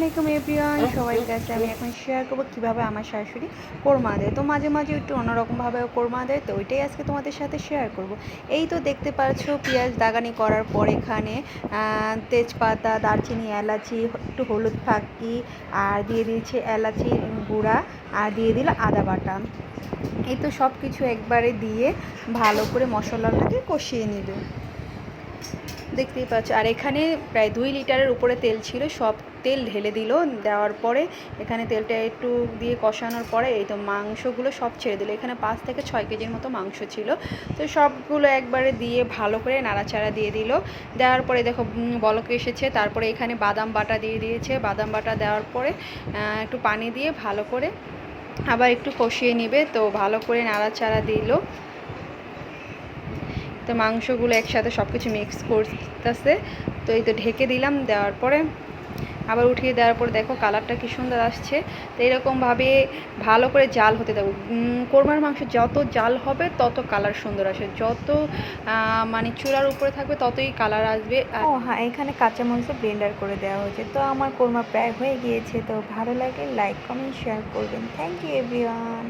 আলাইকুম এভরিওয়ান, সবাই কাছে আমি এখন শেয়ার করবো কীভাবে আমার শাশুড়ি কোরমা দেয়। তো মাঝে মাঝে একটু অন্যরকমভাবে কোরমা দেয়, তো ওইটাই আজকে তোমাদের সাথে শেয়ার করব। এই তো দেখতে পাচ্ছ পেঁয়াজ দাগানি করার পর এখানে তেজপাতা, দারচিনি, এলাচি, একটু হলুদ ফাঁকি আর দিয়ে দিয়েছে এলাচি গুঁড়া আর দিয়ে দিল আদা বাটা। এই তো সব কিছু একবারে দিয়ে ভালো করে মশলাটাকে কষিয়ে নেবে, দেখতেই পাচ্ছ। আর এখানে প্রায় 2 লিটারের উপরে তেল ছিল, সব তেল ঢেলে দিল। দেওয়ার পরে এখানে তেলটা একটু দিয়ে কষানোর পরে এই তো মাংসগুলো সব ছেড়ে দিল। এখানে 5 থেকে 6 কেজির মতো মাংস ছিল, তো সবগুলো একবারে দিয়ে ভালো করে নাড়াচাড়া দিয়ে দিল। দেওয়ার পরে দেখো বলক এসেছে। তারপরে এখানে বাদাম বাটা দিয়ে দিয়েছে। বাদাম বাটা দেওয়ার পরে একটু পানি দিয়ে ভালো করে আবার একটু কষিয়ে নেবে। তো ভালো করে নাড়াচাড়া দিল। তো মাংসগুলো একসাথে সব কিছু মিক্স করতেছে। তো এই তো ঢেকে দিলাম। দেওয়ার পরে আবার উঠিয়ে দেওয়ার পরে দেখো কালারটা কি সুন্দর আসছে। তো এরকমভাবে ভালো করে জাল হতে দেবো। কোরমার মাংস যত জাল হবে তত কালার সুন্দর আসে, যত মানে চুলার উপরে থাকবে ততই কালার আসবে। ও হ্যাঁ, এখানে কাঁচামরিচও ব্লেন্ডার করে দেওয়া হয়েছে। তো আমার কোরমা প্রায় হয়ে গিয়েছে। তো ভালো লাগে লাইক, কমেন্ট, শেয়ার করবেন। Thank you everyone.